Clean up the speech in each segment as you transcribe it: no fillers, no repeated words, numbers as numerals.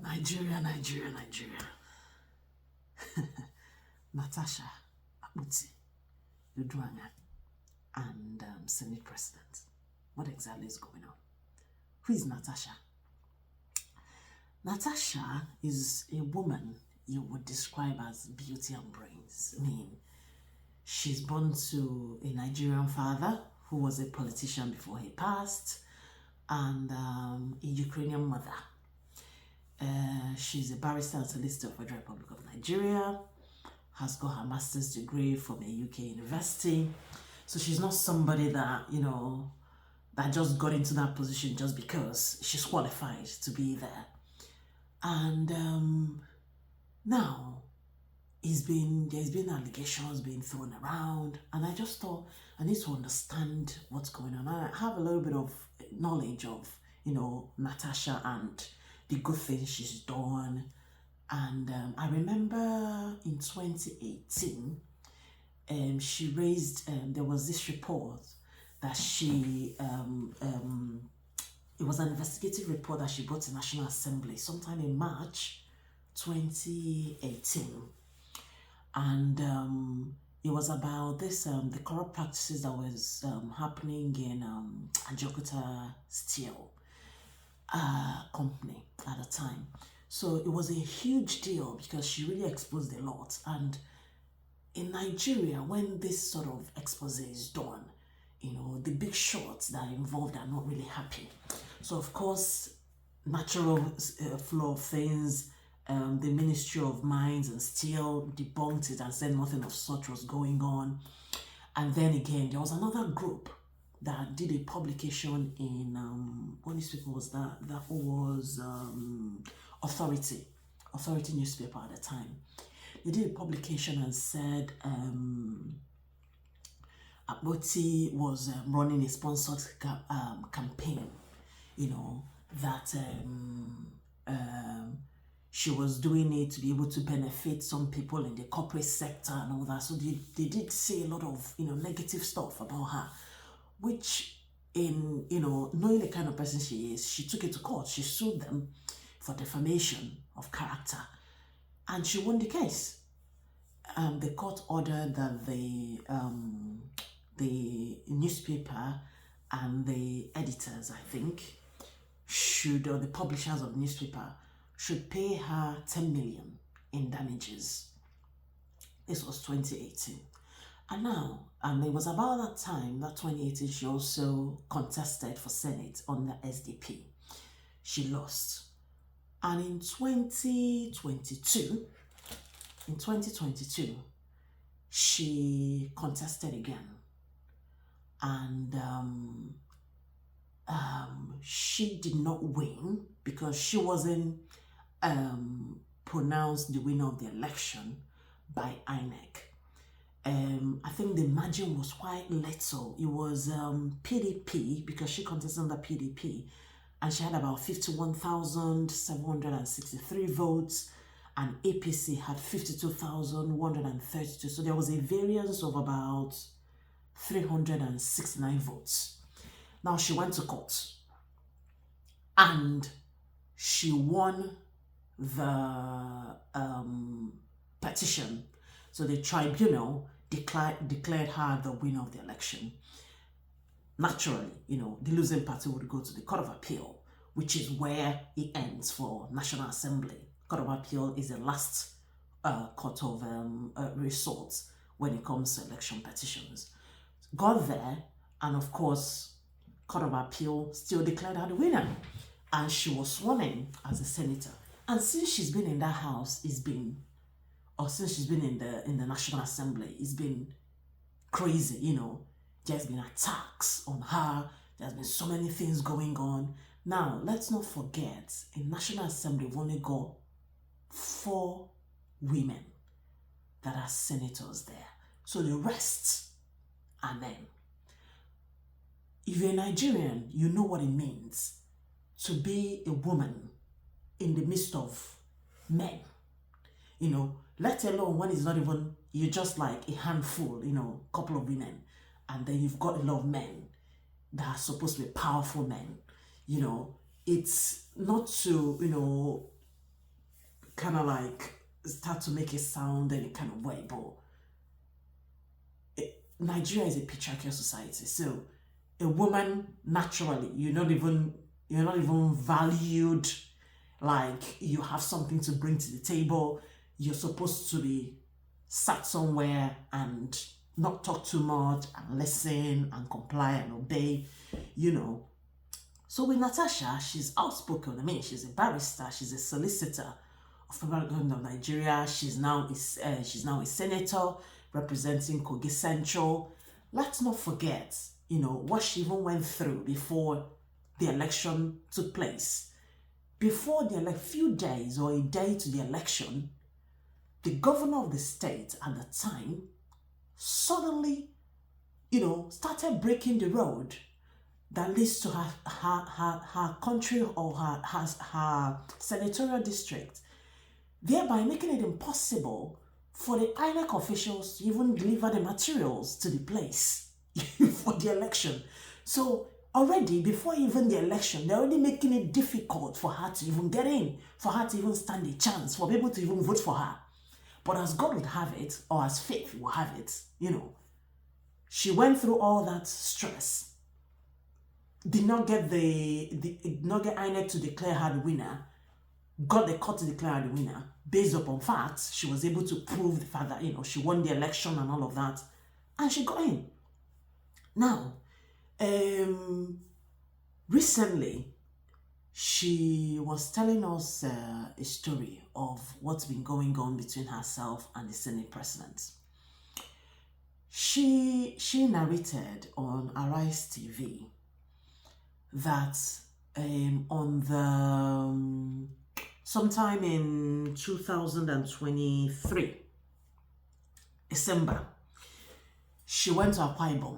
Nigeria. Natasha, Akpoti, Uduagha, and Senate President. What exactly is going on? Who is Natasha? Natasha is a woman you would describe as beauty and brains. I mean, she's born to a Nigerian father who was a politician before he passed, and a Ukrainian mother. She's a barrister and solicitor of the Federal Republic of Nigeria, has got her master's degree from a UK university. So she's not somebody that, that just got into that position just because she's qualified to be there. And now there's been allegations being thrown around, and I just thought I need to understand what's going on. I have a little bit of knowledge of, Natasha and the good things she's done. And I remember in 2018, she raised, there was this report that she, it was an investigative report that she brought to National Assembly sometime in March 2018. And it was about this, the corrupt practices that was happening in Ajokota Steel company at the time. So it was a huge deal because she really exposed a lot. And in Nigeria, when this sort of expose is done, the big shots that are involved are not really happy. So of course, natural flow of things, the Ministry of Mines and Steel debunked it and said nothing of such was going on. And then again, there was another group that did a publication in, what newspaper was that? That was Authority newspaper at the time. They did a publication and said Akpoti was running a sponsored campaign, that she was doing it to be able to benefit some people in the corporate sector and all that. So they did say a lot of, negative stuff about her, which in, knowing the kind of person she is, she took it to court. She sued them for defamation of character, and she won the case. The court ordered that the newspaper and the editors, I think, or the publishers of the newspaper, should pay her 10 million in damages. This was 2018. And it was about that time, that 2018, she also contested for Senate on the SDP. She lost. And in 2022, she contested again. And she did not win because she wasn't pronounced the winner of the election by INEC. I think the margin was quite little. It was PDP, because she contested under PDP, and she had about 51,763 votes, and APC had 52,132. So there was a variance of about 369 votes. Now she went to court and she won the petition. So the tribunal declared her the winner of the election. Naturally, the losing party would go to the Court of Appeal, which is where it ends for National Assembly. Court of Appeal is the last court of resort when it comes to election petitions. Got there, and of course, Court of Appeal still declared her the winner, and she was sworn in as a senator. And since she's been in that house, since she's been in the National Assembly, it's been crazy. There's been attacks on her. There's been so many things going on. Now, let's not forget, in National Assembly, we've only got 4 women that are senators there. So the rest are men. If you're a Nigerian, you know what it means to be a woman in the midst of men. Let alone when it's not even, you're just like a handful, couple of women. And then you've got a lot of men that are supposed to be powerful men. It's not to, kind of like start to make it sound any kind of way, but Nigeria is a patriarchal society, so a woman naturally you're not even valued like you have something to bring to the table. You're supposed to be sat somewhere and not talk too much and listen and comply and obey, you know. So with Natasha, she's outspoken. I mean, she's a barrister, she's a solicitor of federal government of Nigeria. She's now a senator representing Kogi Central. Let's not forget, you know, what she even went through before the election took place. Before the few days or a day to the election, the governor of the state at the time suddenly, you know, started breaking the road that leads to her country or her senatorial district, thereby making it impossible for the INEC officials to even deliver the materials to the place for the election. So already, before even the election, they're already making it difficult for her to even get in, for her to even stand a chance, for people to even vote for her. But as God would have it, or as faith will have it, you know, she went through all that stress, did not get INEC to declare her the winner, got the court to declare her the winner. Based upon facts, she was able to prove the fact that, you know, she won the election and all of that, and she got in. Now, recently, she was telling us a story of what's been going on between herself and the Senate president. She narrated on Arise TV that on the sometime in 2023 December, she went to Akpabio.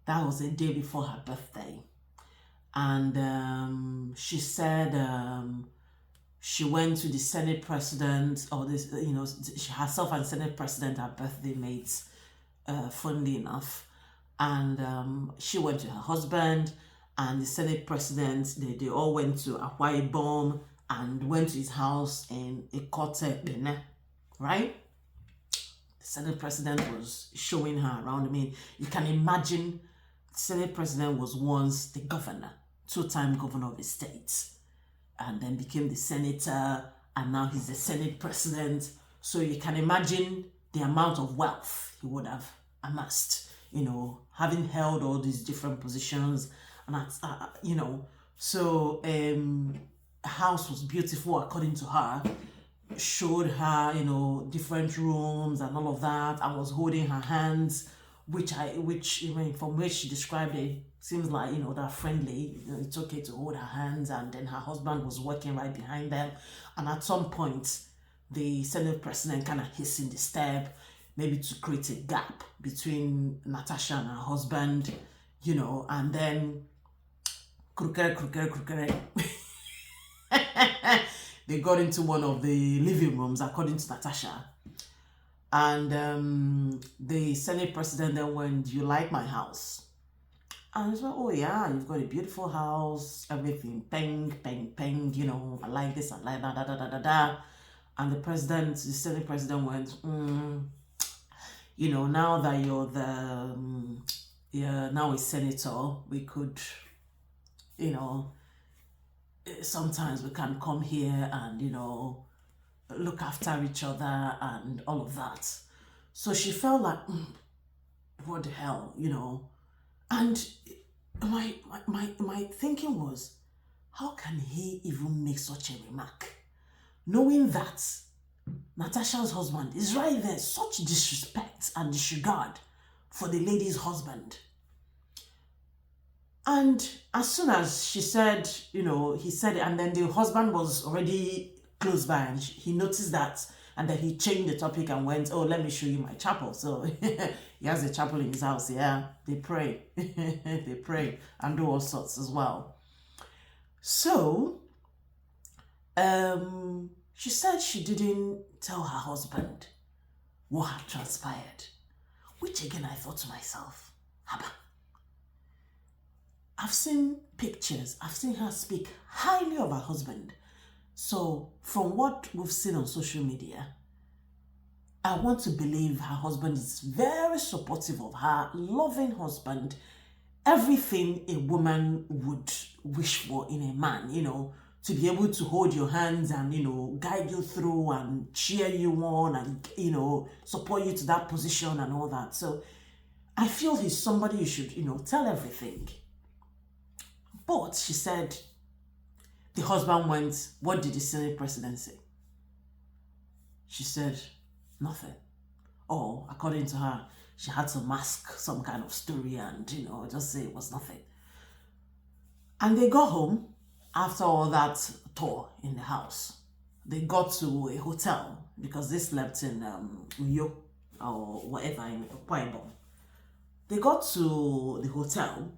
That was a day before her birthday, and she said she went to the Senate president, or this, you know, herself and Senate president are birthday mates, funnily enough, and she went to her husband and the Senate president. They all went to Akpabio and went to his house in Akpoti, right? The Senate president was showing her around. I mean, you can imagine the Senate president was once the governor, two-time governor of the state, and then became the senator, and now he's the Senate president. So you can imagine the amount of wealth he would have amassed, you know, having held all these different positions. And you know, so house was beautiful according to her, showed her, you know, different rooms and all of that, and was holding her hands, which I mean, from which she described it, seems like, you know, they're friendly, you know, it's okay to hold her hands, and then her husband was working right behind them, and at some point the Senate president kind of hissing the step, maybe to create a gap between Natasha and her husband, you know, and then they got into one of the living rooms, according to Natasha, and the Senate president then went, "Do you like my house?" And he's like, "Oh yeah, you've got a beautiful house, everything, peng, peng, peng, you know, I like this, I like that, da da da da da." And the Senate president went, "You know, now that you're now a senator, we could, you know, sometimes we can come here and, you know, look after each other and all of that." So she felt like, what the hell, you know? And my thinking was, how can he even make such a remark, knowing that Natasha's husband is right there? Such disrespect and disregard for the lady's husband. And as soon as she said, you know, he said it, and then the husband was already close by, and he noticed that, and then he changed the topic and went, "Oh, let me show you my chapel." So he has a chapel in his house. Yeah, they pray. They pray and do all sorts as well. So she said she didn't tell her husband what had transpired, which again I thought to myself, haba, I've seen pictures, I've seen her speak highly of her husband, So from what we've seen on social media, I want to believe her husband is very supportive of her, loving husband, everything a woman would wish for in a man, to be able to hold your hands and, guide you through and cheer you on and, support you to that position and all that. So I feel he's somebody you should, tell everything. But she said, the husband went, what did the Senate president say? She said, nothing. Or, according to her, she had to mask some kind of story and, just say it was nothing. And they got home after all that tour in the house. They got to a hotel because they slept in Uyo or whatever in Akpabio. They got to the hotel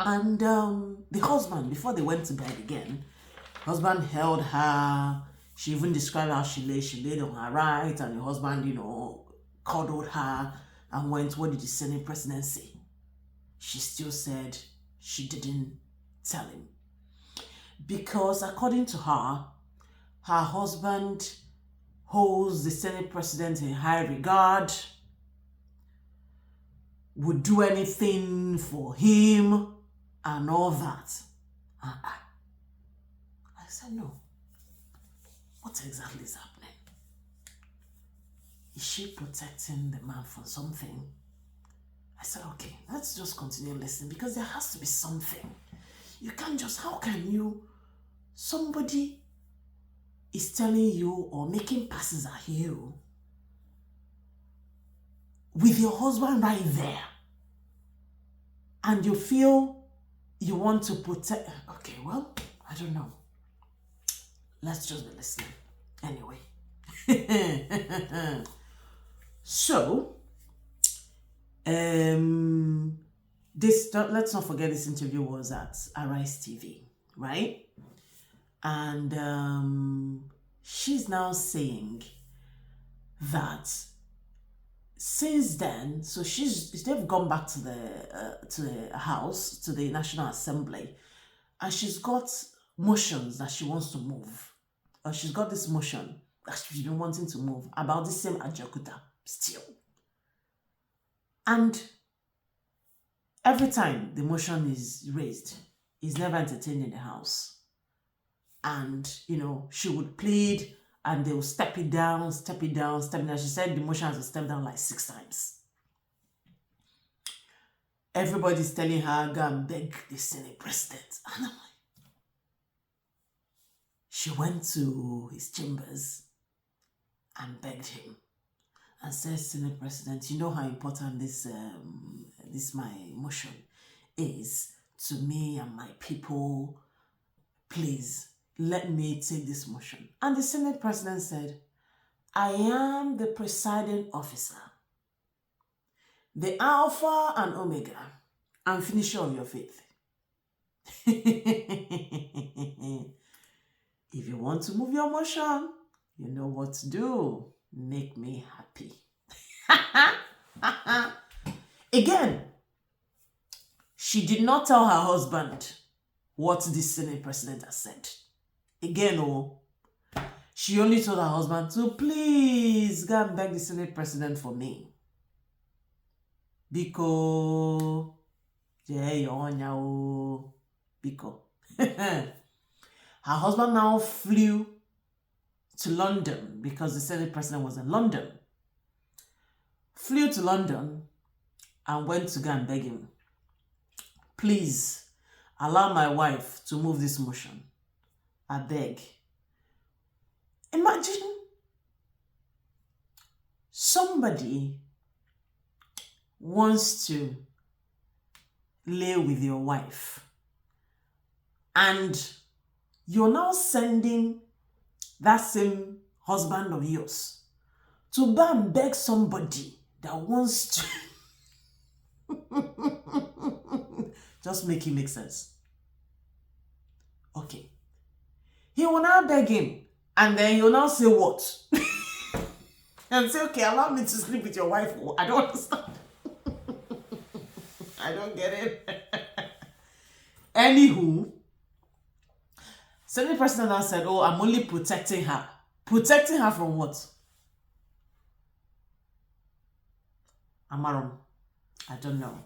and the husband, before they went to bed again, husband held her. She even described how she laid on her right, and the husband, cuddled her and went, what did the Senate president say? She still said she didn't tell him. Because according to her, her husband holds the Senate president in high regard, would do anything for him and all that. I said, no. What exactly is happening? Is she protecting the man from something? I said, okay, let's just continue listening because there has to be something. You can't just, how can you, somebody is telling you or making passes at you with your husband right there and you feel you want to protect, okay, well, I don't know. Let's just be listening. Anyway. So, let's not forget this interview was at Arise TV, right? And she's now saying that since then, so they've gone back to the house, to the National Assembly, and she's got motions that she wants to move. She's got this motion that she's been wanting to move about the same Ajakuta still. And every time the motion is raised, it's never entertained in the house. And, she would plead and they will step it down, step it down, step it down. She said the motion has to step down like 6 times. Everybody's telling her, go and beg the Senate president. And I'm like, she went to his chambers and begged him and said, Senate President, you know how important this my motion is to me and my people. Please, let me take this motion. And the Senate President said, I am the presiding officer, the Alpha and Omega, and finisher of your faith. If you want to move your motion, you know what to do. Make me happy. Again, she did not tell her husband what the Senate president has said. Again, she only told her husband to please go and beg the Senate president for me. Because, her husband now flew to London because the Senate president was in London. Flew to London and went to go and beg him, please allow my wife to move this motion. I beg. Imagine somebody wants to lay with your wife and you're now sending that same husband of yours to go and beg somebody that wants to just make it make sense. Okay. He will now beg him and then he'll now say what? And say, okay, allow me to sleep with your wife. I don't understand. I don't get it. Anywho, Senate president now said, oh, I'm only protecting her. Protecting her from what? Amarum. I don't know.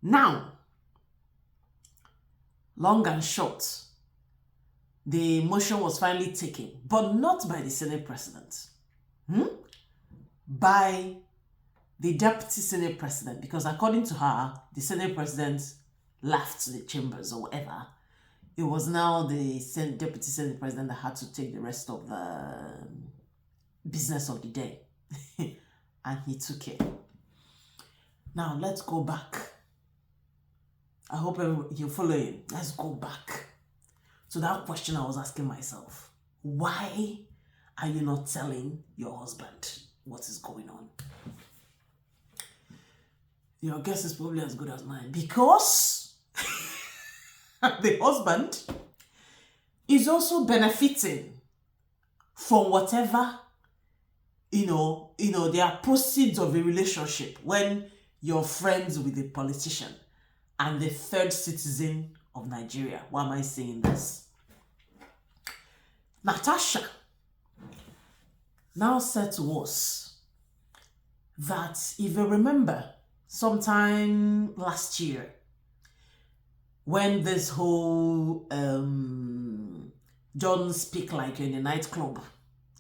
Now, long and short, the motion was finally taken, but not by the Senate president. By the deputy Senate president, because according to her, the Senate president left the chambers or whatever. It was now the deputy Senate president that had to take the rest of the business of the day. And he took it. Now, let's go back. I hope you're following. Let's go back to that question I was asking myself. Why are you not telling your husband what is going on? Your guess is probably as good as mine. Because the husband is also benefiting from whatever, there are proceeds of a relationship when you're friends with a politician and the third citizen of Nigeria. Why am I saying this? Natasha now said to us that if you remember, sometime last year, when this whole don't speak like in a nightclub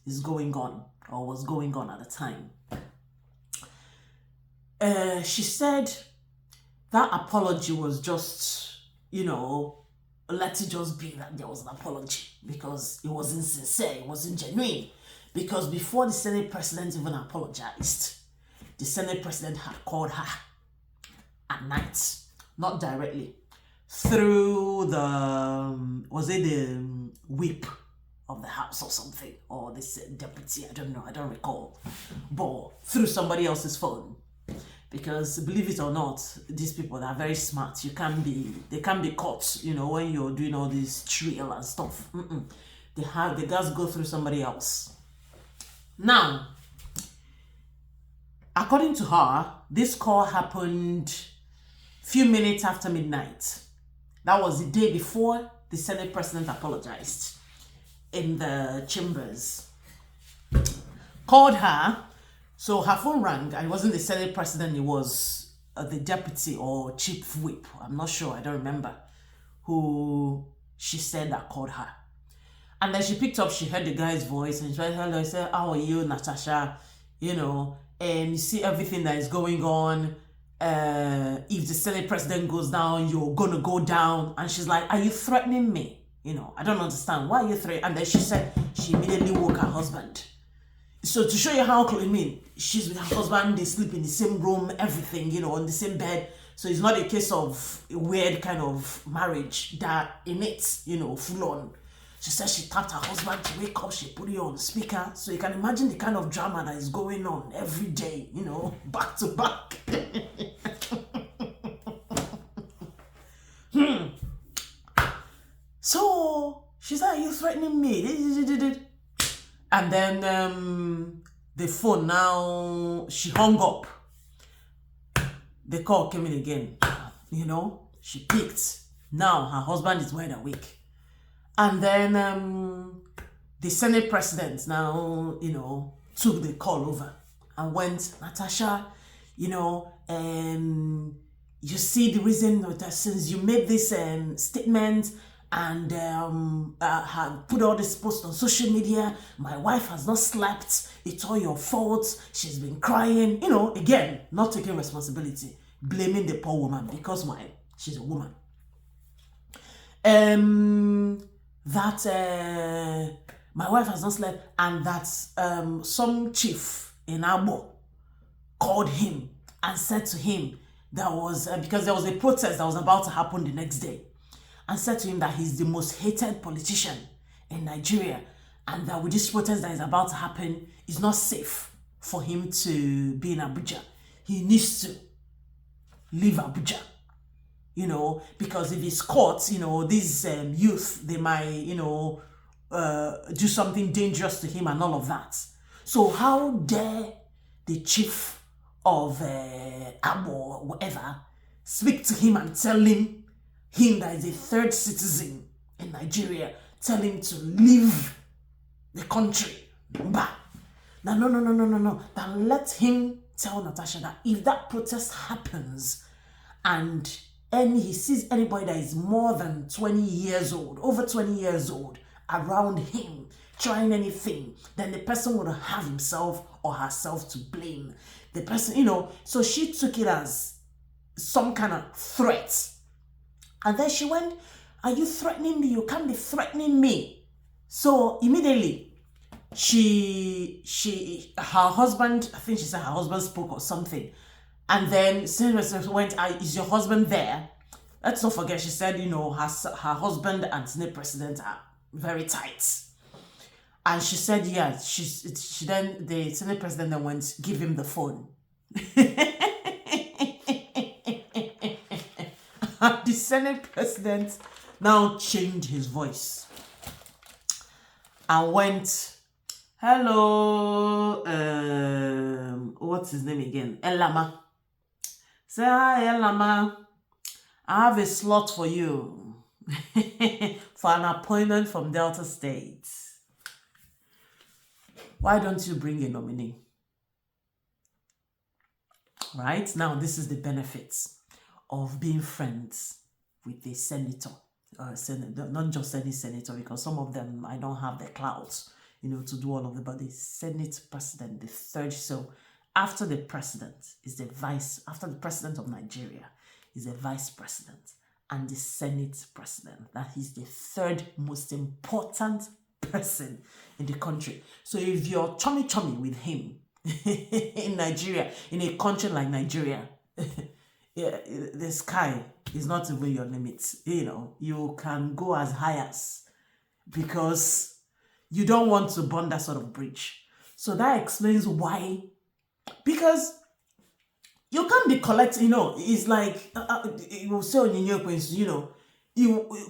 is going on, or was going on at the time, she said that apology was just, let it just be that there was an apology, because it wasn't sincere, it wasn't genuine. Because before the Senate president even apologized, the Senate president had called her at night, not directly, through the, whip of the house or something, or the deputy, I don't know, I don't recall, but through somebody else's phone. Because believe it or not, these people are very smart. They can be caught, when you're doing all this trial and stuff. They guys go through somebody else. Now, according to her, this call happened few minutes after midnight. That was the day before the Senate president apologized in the chambers. Called her, so her phone rang, and it wasn't the Senate president, it was the deputy or chief whip, I'm not sure, I don't remember, who she said that called her. And then she picked up, she heard the guy's voice, and she said, hello, I said, how are you, Natasha? And you see everything that is going on. If the Senate president goes down, you're gonna go down. And she's like, are you threatening me? I don't understand. Why are you threatening? And then she said, she immediately woke her husband. So to show you how, she's with her husband, they sleep in the same room, everything, on the same bed. So it's not a case of a weird kind of marriage that in it, full on. She said she tapped her husband to wake up, she put it on the speaker. So you can imagine the kind of drama that is going on every day, back to back. So she said, are you threatening me? And then the phone now, she hung up. The call came in again, she picked. Now her husband is wide awake. And then the Senate president now, took the call over and went, Natasha, you see the reason that since you made this statement and have put all this post on social media, my wife has not slept, it's all your fault, she's been crying, again, not taking responsibility, blaming the poor woman, because why? She's a woman. That my wife has not slept, and that some chief in Abo called him and said to him that was because there was a protest that was about to happen the next day, and said to him that he's the most hated politician in Nigeria, and that with this protest that is about to happen, it's not safe for him to be in Abuja. He needs to leave Abuja. Because if he's caught, these youth, they might, do something dangerous to him and all of that. So how dare the chief of Abo, whatever, speak to him and tell him that is a third citizen in Nigeria, tell him to leave the country. Bah. Now, no. Now let him tell Natasha that if that protest happens and he sees anybody that is more than 20 years old, over 20 years old, around him, trying anything, then the person would have himself or herself to blame. The person, so she took it as some kind of threat. And then she went, are you threatening me? You can't be threatening me. So immediately, her husband, I think she said her husband spoke or something. And then Senator went, is your husband there? Let's not forget, she said, her husband and Senate President are very tight. And she said, yeah, then the Senate President then went, give him the phone. And the Senate President now changed his voice and went, hello, what's his name again? Elama. Say, hi, Elama. I have a slot for you for an appointment from Delta State. Why don't you bring a nominee? Right? Now, this is the benefits of being friends with a senator. Not just any senator, because some of them, I don't have the clout, to do all of the, but the Senate President, the third. So after the president is the after the president of Nigeria is the vice president and the Senate President. That is the third most important person in the country. So if you're chummy with him in Nigeria, in a country like Nigeria, yeah, the sky is not even your limit. You can go as high as, because you don't want to burn that sort of bridge. So that explains why, because you can't be collecting, it's like, you will say on your points, you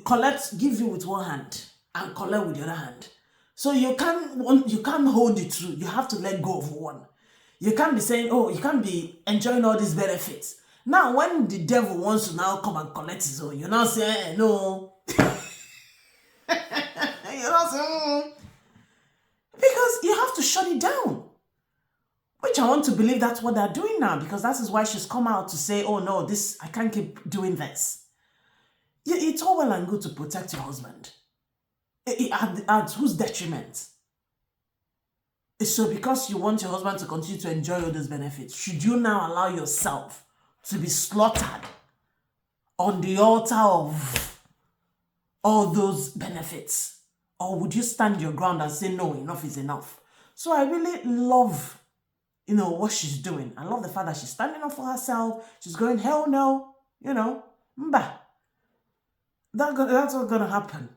collect, give you with one hand and collect with the other hand. So you can't hold the two. You have to let go of one. You can't be saying, you can't be enjoying all these benefits. Now, when the devil wants to now come and collect his own, you're not saying, no. You're not saying, because you have to shut it down. Which I want to believe that's what they're doing now, because that is why she's come out to say, oh no, I can't keep doing this. It's all well and good to protect your husband. At whose detriment? So because you want your husband to continue to enjoy all those benefits, should you now allow yourself to be slaughtered on the altar of all those benefits? Or would you stand your ground and say, no, enough is enough? So I really love, what she's doing. I love the fact that she's standing up for herself. She's going, hell no, mba. That's not going to happen.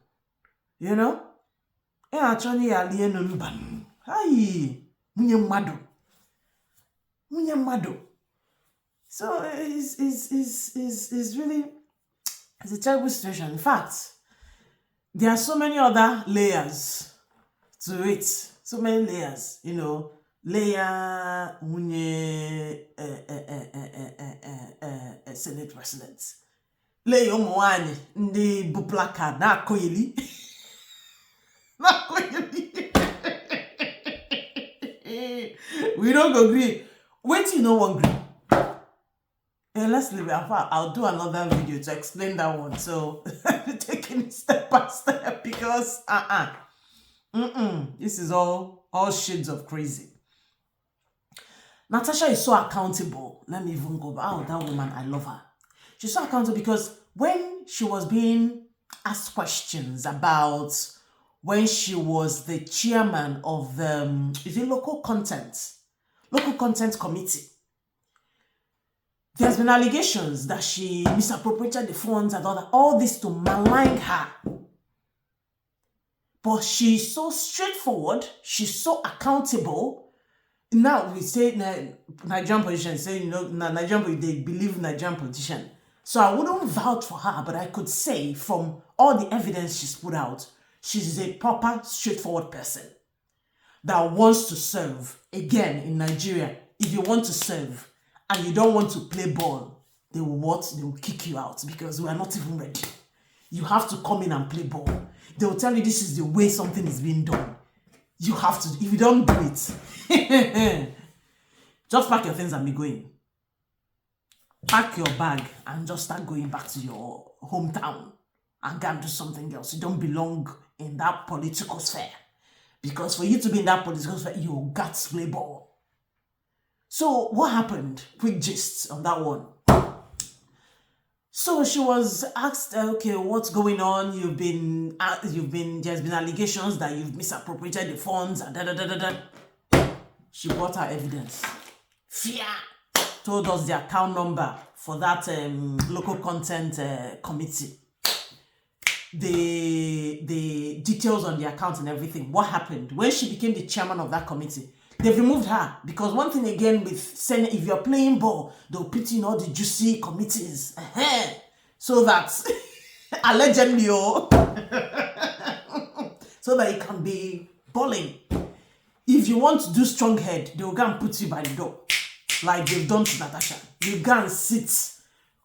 So it's really, it's a terrible situation. In fact, there are so many other layers to it. So many layers, Leia Munye Senate President. Leia Mwani ndi buplaka na koyili. We don't agree. Wait till no one agree. Let's leave it. I'll do another video to explain that one. So taking it step by step, because this is all shades of crazy. Natasha is so accountable. Let me even go back. Oh, that woman, I love her. She's so accountable because when she was being asked questions about when she was the chairman of the local content committee, there's been allegations that she misappropriated the funds and all this to malign her. But she's so straightforward. She's so accountable. Now we say Nigerian politicians say, Nigerian, they believe Nigerian politician. So I wouldn't vouch for her, but I could say from all the evidence she's put out, she's a proper, straightforward person that wants to serve. Again, in Nigeria, if you want to serve, and you don't want to play ball, they will what? They will kick you out because we are not even ready. You have to come in and play ball. They will tell you this is the way something is being done. You have to. If you don't do it, just pack your things and be going. Pack your bag and just start going back to your hometown and go and do something else. You don't belong in that political sphere. Because for you to be in that political sphere, you got to play ball. So what happened? Quick gist on that one. So she was asked, okay, what's going on? There's been allegations that you've misappropriated the funds and da. She brought her evidence. Fear. Told us the account number for that local content committee. The details on the account and everything. What happened? When she became the chairman of that committee, they've removed her. Because one thing again with Senate, if you're playing ball, they'll put in all the juicy committees. So that, allegedly, so that it can be balling. If you want to do strong head, they'll go and put you by the door. Like they've done to Natasha. You go and sit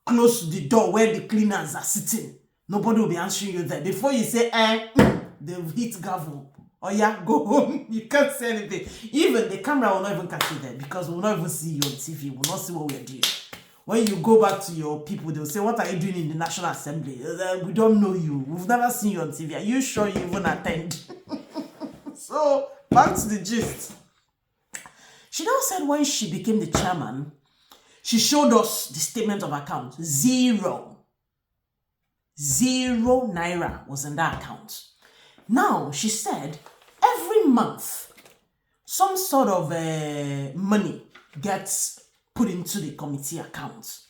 close to the door where the cleaners are sitting. Nobody will be answering you there. Before you say, they've hit gavel. Oh yeah, go home. You can't say anything. Even the camera will not even catch you there because we'll not even see you on TV. We'll not see what we're doing. When you go back to your people, they'll say, what are you doing in the National Assembly? We don't know you. We've never seen you on TV. Are you sure you even attend? So, back to the gist. She now said when she became the chairman, she showed us the statement of account. Zero naira was in that account. Now, she said, every month, some sort of money gets put into the committee account.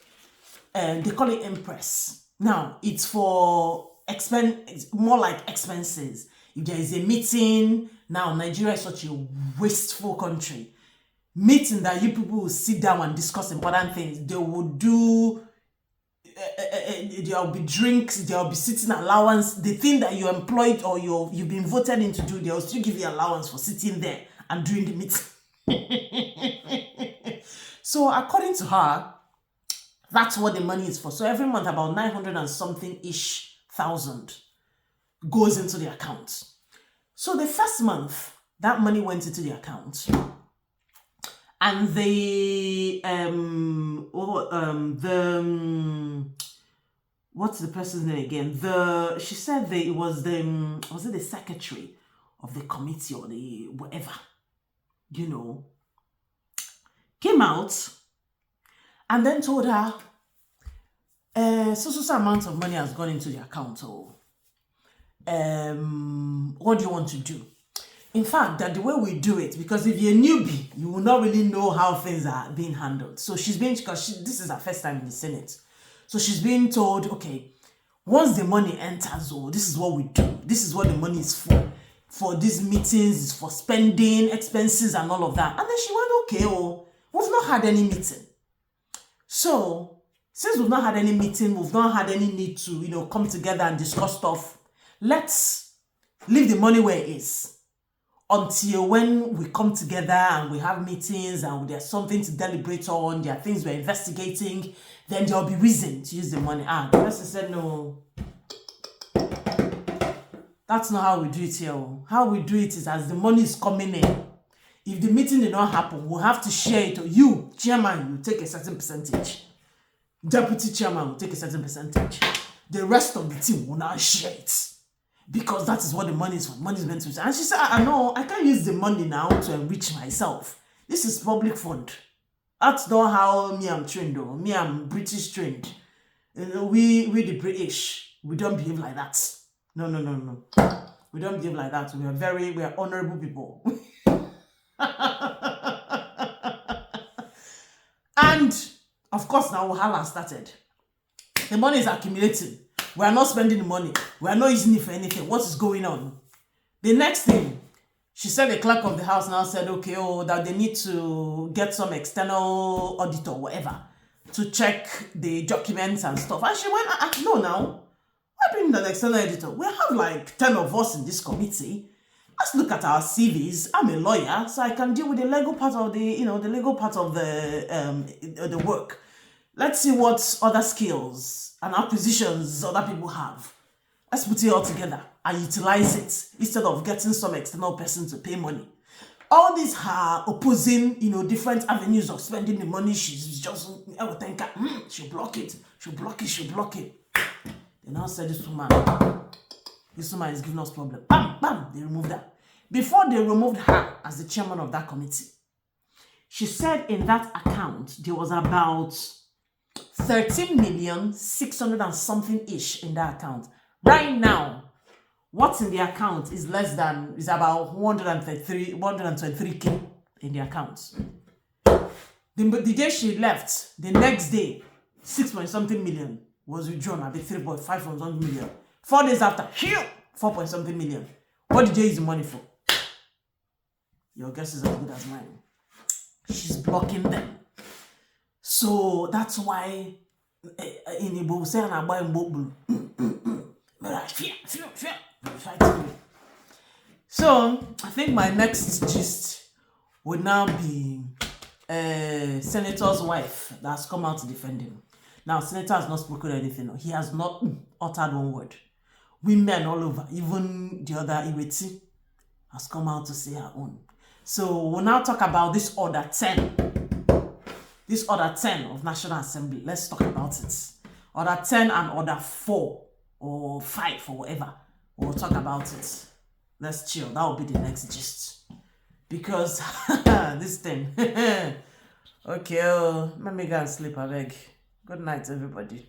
They call it Impress. Now, it's for it's more like expenses. If there is a meeting, now Nigeria is such a wasteful country. Meeting that you people will sit down and discuss important things. They will do, there will be drinks, there will be sitting allowance. The thing that you employed or you've been voted in to do, they will still give you allowance for sitting there and doing the meeting. So according to her, that's what the money is for. So every month about 900 and something-ish thousand goes into the account. So the first month, that money went into the account. And what's the person's name again? She said it was the secretary of the committee or the whatever, came out and then told her, so amount of money has gone into the account. So, what do you want to do? In fact, that the way we do it, because if you're a newbie, you will not really know how things are being handled. So this is her first time in the Senate. So she's being told, okay, once the money enters, this is what we do. This is what the money is for. For these meetings, it's for spending, expenses and all of that. And then she went, okay, we've not had any meeting. So, since we've not had any meeting, we've not had any need to, come together and discuss stuff, let's leave the money where it is. Until when we come together and we have meetings and there's something to deliberate on, there are things we're investigating, then there'll be reason to use the money. The person said, no, that's not how we do it here. How we do it is as the money is coming in. If the meeting did not happen, we'll have to share it. You, chairman, you take a certain percentage. Deputy chairman will take a certain percentage. The rest of the team will now share it. Because that is what the money is for. Money is meant to be. And she said, no, I can't use the money now to enrich myself. This is public fund. That's not how me I'm trained though. Me I'm British trained. We the British, we don't behave like that. No. We don't behave like that. We are honorable people. And of course now Wahala started. The money is accumulating. We are not spending the money. We are not using it for anything. What is going on? The next thing, she said the clerk of the house now said, okay, that they need to get some external auditor, whatever, to check the documents and stuff. And she went, no now. Why do you need an external auditor? We have like 10 of us in this committee. let's look at our CVs. I'm a lawyer, so I can deal with the legal part of the legal part of the work. Let's see what other skills and acquisitions other people have. Let's put it all together and utilize it instead of getting some external person to pay money. All these are opposing, different avenues of spending the money. She's just, I would think, she'll block it. They now said this woman is giving us problem. Bam, bam, they removed her. Before they removed her as the chairman of that committee, she said in that account, there was about 13,600,000 and something ish in that account. Right now, what's in the account is about 123K in the account. The day she left, the next day, 6 point something million was withdrawn at the 3.5 something million. 4 days after, 4 point something million. What did you use the money for? Your guess is as good as mine. She's blocking them. So that's why in Igbo we say an agba mbokbulu. So I think my next gist would now be senator's wife that's come out to defend him. Now, senator has not spoken anything. He has not uttered one word. Women all over, even the other Iweti, has come out to say her own. So we'll now talk about this order 10. This order 10 of National Assembly. Let's talk about it. Order 10 and order 4 or 5 or whatever. We'll talk about it. Let's chill. That will be the next gist. Because this thing. Okay, let me go and sleep, I beg. Good night, everybody.